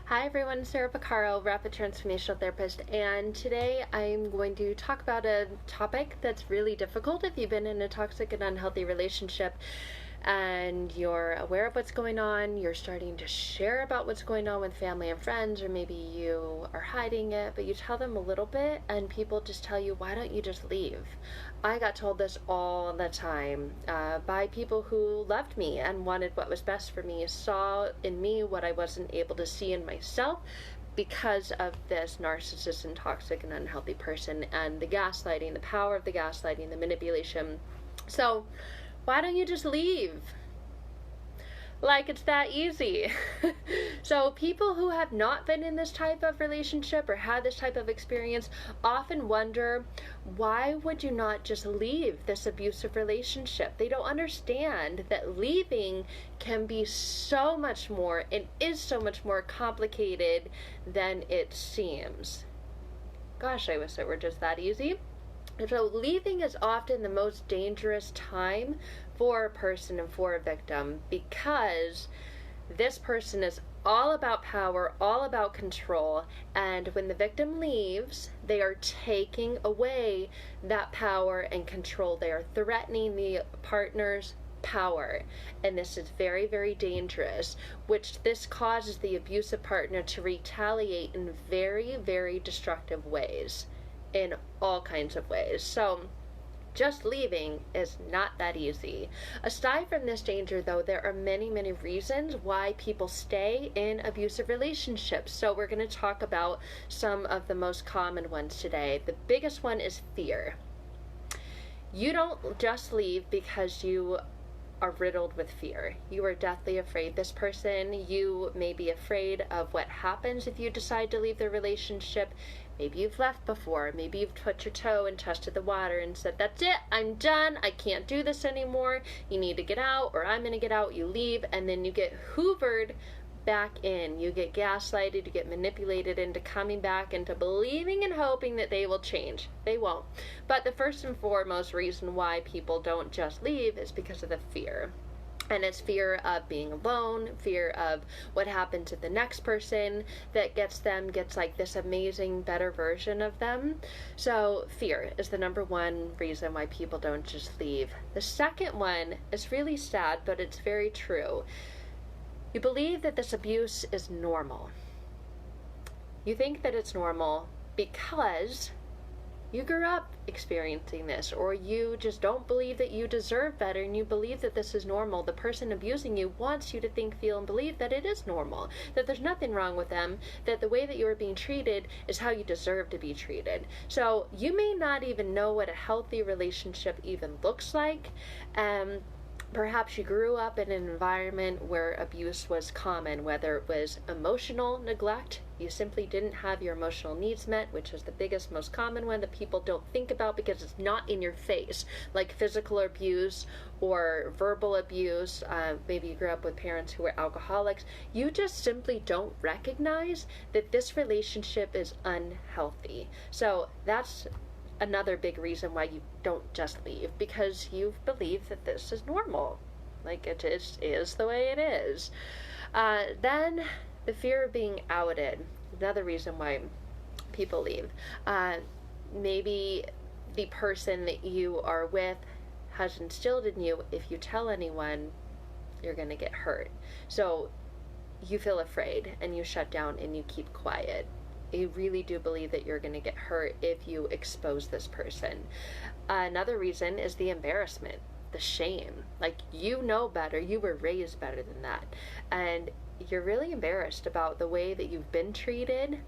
Hi everyone, Sarah Picaro, Rapid Transformational Therapist, and today I'm going to talk about a topic that's really difficult if you've been in a toxic and unhealthy relationship and you're aware of what's going on, you're starting to share about what's going on with family and friends, or maybe you are hiding it, but you tell them a little bit and people just tell you, why don't you just leave? I got told this all the time by people who loved me and wanted what was best for me, saw in me what I wasn't able to see in myself because of this narcissist and toxic and unhealthy person, and the gaslighting, the power of the gaslighting, the manipulation. So why don't you just leave? Like it's that easy. So people who have not been in this type of relationship or had this type of experience often wonder, why would you not just leave this abusive relationship? They don't understand that leaving can be so much more and is so much more complicated than it seems. Gosh, I wish it were just that easy. So leaving is often the most dangerous time for a person and for a victim, because this person is all about power, all about control, and when the victim leaves, they are taking away that power and control. They are threatening the partner's power, and this is very, very dangerous, which this causes the abusive partner to retaliate in very, very destructive ways, in all kinds of ways. So just leaving is not that easy. Aside from this danger, though, there are many, many reasons why people stay in abusive relationships. So we're going to talk about some of the most common ones today. The biggest one is fear. You don't just leave because you are riddled with fear. You are deathly afraid. This person, you may be afraid of what happens if you decide to leave the relationship. Maybe you've left before. Maybe you've put your toe and tested the water and said, that's it, I'm done, I can't do this anymore, you need to get out, or I'm going to get out. You leave, and then you get hoovered back in. You get gaslighted, you get manipulated into coming back, into believing and hoping that they will change. They won't. But the first and foremost reason why people don't just leave is because of the fear. And it's fear of being alone, fear of what happened to the next person that gets like this amazing, better version of them. So fear is the number one reason why people don't just leave. The second one is really sad, but it's very true. You believe that this abuse is normal. You think that it's normal because you grew up experiencing this, or you just don't believe that you deserve better and you believe that this is normal. The person abusing you wants you to think, feel, and believe that it is normal, that there's nothing wrong with them, that the way that you are being treated is how you deserve to be treated. So you may not even know what a healthy relationship even looks like. Perhaps you grew up in an environment where abuse was common, whether it was emotional neglect, you simply didn't have your emotional needs met, which is the biggest, most common one that people don't think about because it's not in your face, like physical abuse or verbal abuse. Maybe you grew up with parents who were alcoholics. You just simply don't recognize that this relationship is unhealthy. So that's another big reason why you don't just leave, because you believe that this is normal, like it is the way it is. Then the fear of being outed, another reason why people leave. Maybe the person that you are with has instilled in you, if you tell anyone, you're going to get hurt. So you feel afraid and you shut down and you keep quiet. You really do believe that you're going to get hurt if you expose this person. Another reason is the embarrassment, the shame. Like, you know better, you were raised better than that, and you're really embarrassed about the way that you've been treated.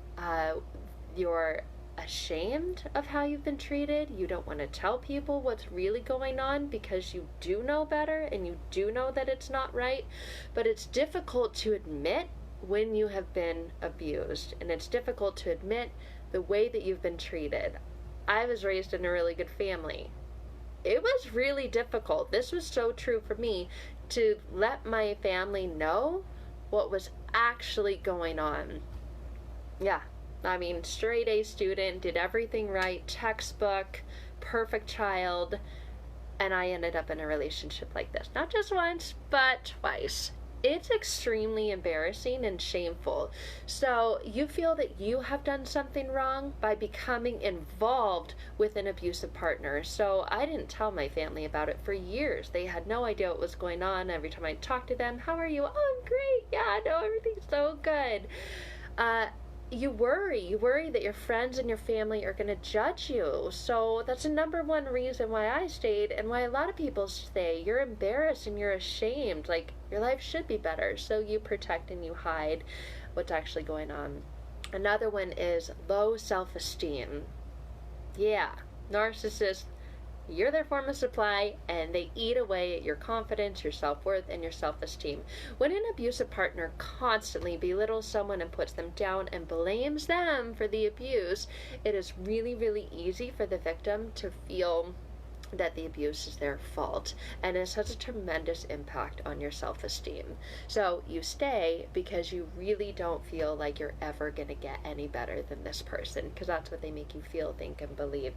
You're ashamed of how you've been treated. You don't want to tell people what's really going on because you do know better and you do know that it's not right, but it's difficult to admit when you have been abused, and it's difficult to admit the way that you've been treated. I was raised in a really good family. It was really difficult. This was so true for me, to let my family know what was actually going on. Yeah, I mean, straight A student, did everything right, textbook, perfect child, and I ended up in a relationship like this. Not just once, but twice. It's extremely embarrassing and shameful. So you feel that you have done something wrong by becoming involved with an abusive partner. So I didn't tell my family about it for years. They had no idea what was going on. Every time I talked to them, how are you? Oh, I'm great. Yeah, no, everything's so good. Uh, you worry that your friends and your family are going to judge you. So that's the number one reason why I stayed, and why a lot of people stay. You're embarrassed and you're ashamed. Like, your life should be better, so you protect and you hide what's actually going on. Another one is low self-esteem. Yeah, narcissists, you're their form of supply, and they eat away at your confidence, your self-worth, and your self-esteem. When an abusive partner constantly belittles someone and puts them down and blames them for the abuse, it is really, really easy for the victim to feel that the abuse is their fault, and it has a tremendous impact on your self-esteem. So you stay because you really don't feel like you're ever going to get any better than this person, because that's what they make you feel, think, and believe.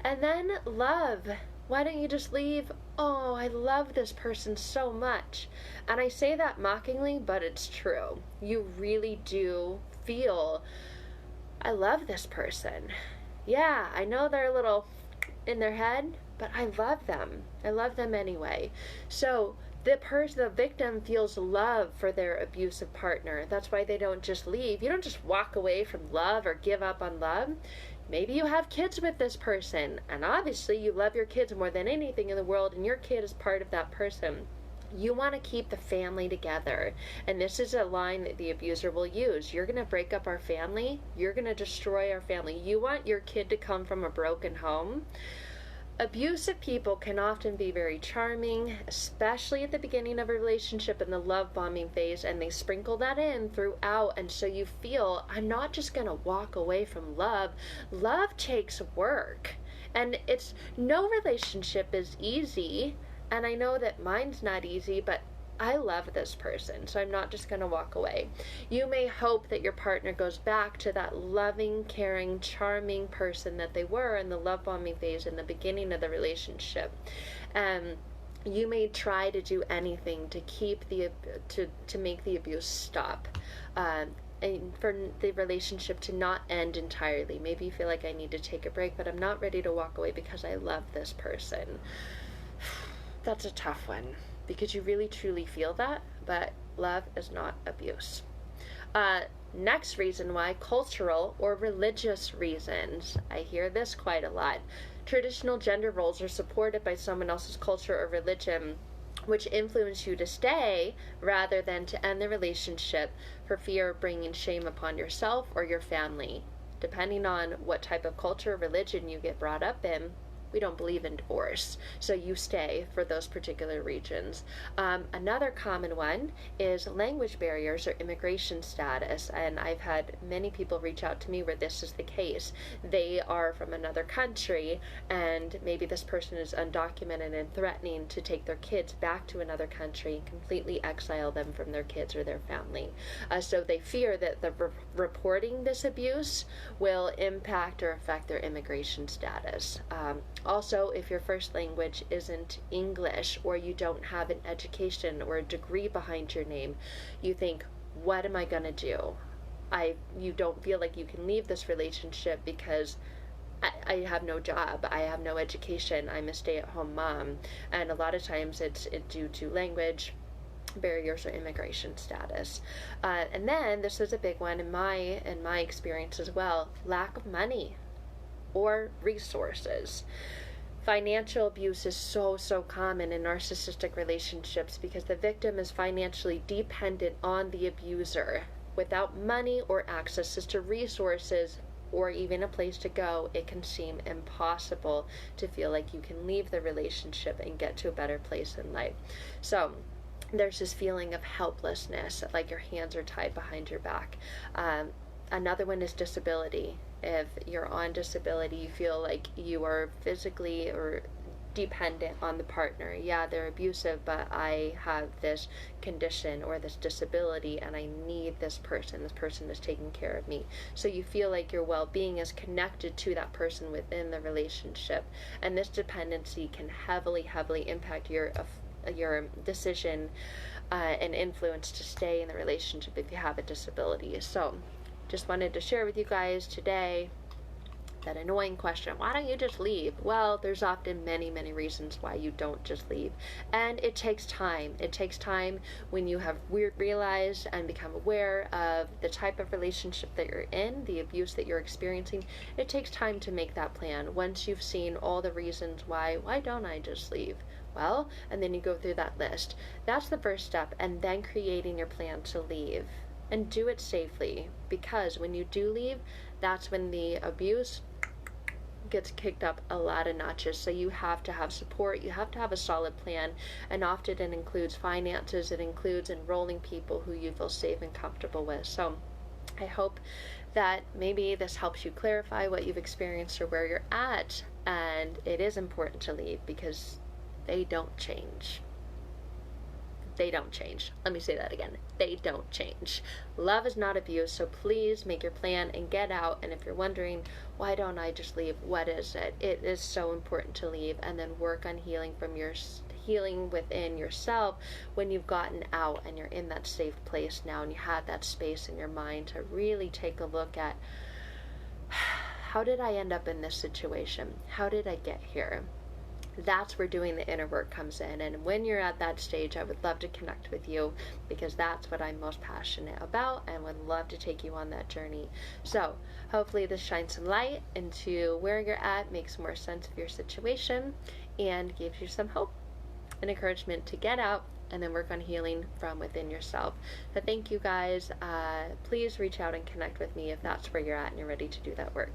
And then love. Why don't you just leave? Oh, I love this person so much. And I say that mockingly, but it's true. You really do feel, I love this person. Yeah, I know they're a little in their head, but I love them. I love them anyway. So the victim feels love for their abusive partner. That's why they don't just leave. You don't just walk away from love or give up on love. Maybe you have kids with this person, and obviously you love your kids more than anything in the world, and your kid is part of that person. You want to keep the family together, and this is a line that the abuser will use. You're going to break up our family. You're going to destroy our family. You want your kid to come from a broken home. Abusive people can often be very charming, especially at the beginning of a relationship in the love bombing phase, and they sprinkle that in throughout, and so you feel, I'm not just going to walk away from love. Love takes work, and it's no relationship is easy, and I know that mine's not easy, but I love this person, so I'm not just going to walk away. You may hope that your partner goes back to that loving, caring, charming person that they were in the love bombing phase in the beginning of the relationship. You may try to do anything to keep to make the abuse stop. And for the relationship to not end entirely. Maybe you feel like, I need to take a break, but I'm not ready to walk away because I love this person. That's a tough one, because you really truly feel that, but love is not abuse. Next reason why, cultural or religious reasons. I hear this quite a lot. Traditional gender roles are supported by someone else's culture or religion, which influence you to stay rather than to end the relationship for fear of bringing shame upon yourself or your family. Depending on what type of culture or religion you get brought up in, we don't believe in divorce, so you stay for those particular regions. Another common one is language barriers or immigration status, and I've had many people reach out to me where this is the case. They are from another country, and maybe this person is undocumented and threatening to take their kids back to another country and completely exile them from their kids or their family. So they fear that the reporting this abuse will impact or affect their immigration status. Also, if your first language isn't English, or you don't have an education or a degree behind your name, you think, what am I going to do? You don't feel like you can leave this relationship because I have no job, I have no education, I'm a stay-at-home mom. And a lot of times it's due to language barriers or immigration status. And then, this is a big one in my experience as well, lack of money or resources. Financial abuse is so common in narcissistic relationships because the victim is financially dependent on the abuser. Without money or access to resources or even a place to go, it can seem impossible to feel like you can leave the relationship and get to a better place in life. So there's this feeling of helplessness, like your hands are tied behind your back. Another one is disability. If you're on disability, you feel like you are physically or dependent on the partner. Yeah, they're abusive, but I have this condition or this disability and I need this person. This person is taking care of me. So you feel like your well-being is connected to that person within the relationship. And this dependency can heavily impact your decision an influence to stay in the relationship if you have a disability. So just wanted to share with you guys today that annoying question, why don't you just leave? Well, there's often many, many reasons why you don't just leave. And it takes time. It takes time when you have realized and become aware of the type of relationship that you're in, the abuse that you're experiencing. It takes time to make that plan. Once you've seen all the reasons why don't I just leave? Well, and then you go through that list. That's the first step, and then creating your plan to leave. And do it safely, because when you do leave, that's when the abuse gets kicked up a lot of notches. So you have to have support, you have to have a solid plan, and often it includes finances, it includes enrolling people who you feel safe and comfortable with. So I hope that maybe this helps you clarify what you've experienced or where you're at, and it is important to leave because they don't change. They don't change. Let me say that again. They don't change. Love is not abuse, so please make your plan and get out. And if you're wondering, why don't I just leave? What is it? It is so important to leave and then work on healing within yourself when you've gotten out and you're in that safe place now and you have that space in your mind to really take a look at, how did I end up in this situation? How did I get here? That's where doing the inner work comes in. And when you're at that stage, I would love to connect with you, because that's what I'm most passionate about and would love to take you on that journey. So hopefully this shines some light into where you're at, makes more sense of your situation, and gives you some hope and encouragement to get out and then work on healing from within yourself. So thank you guys. Please reach out and connect with me if that's where you're at and you're ready to do that work.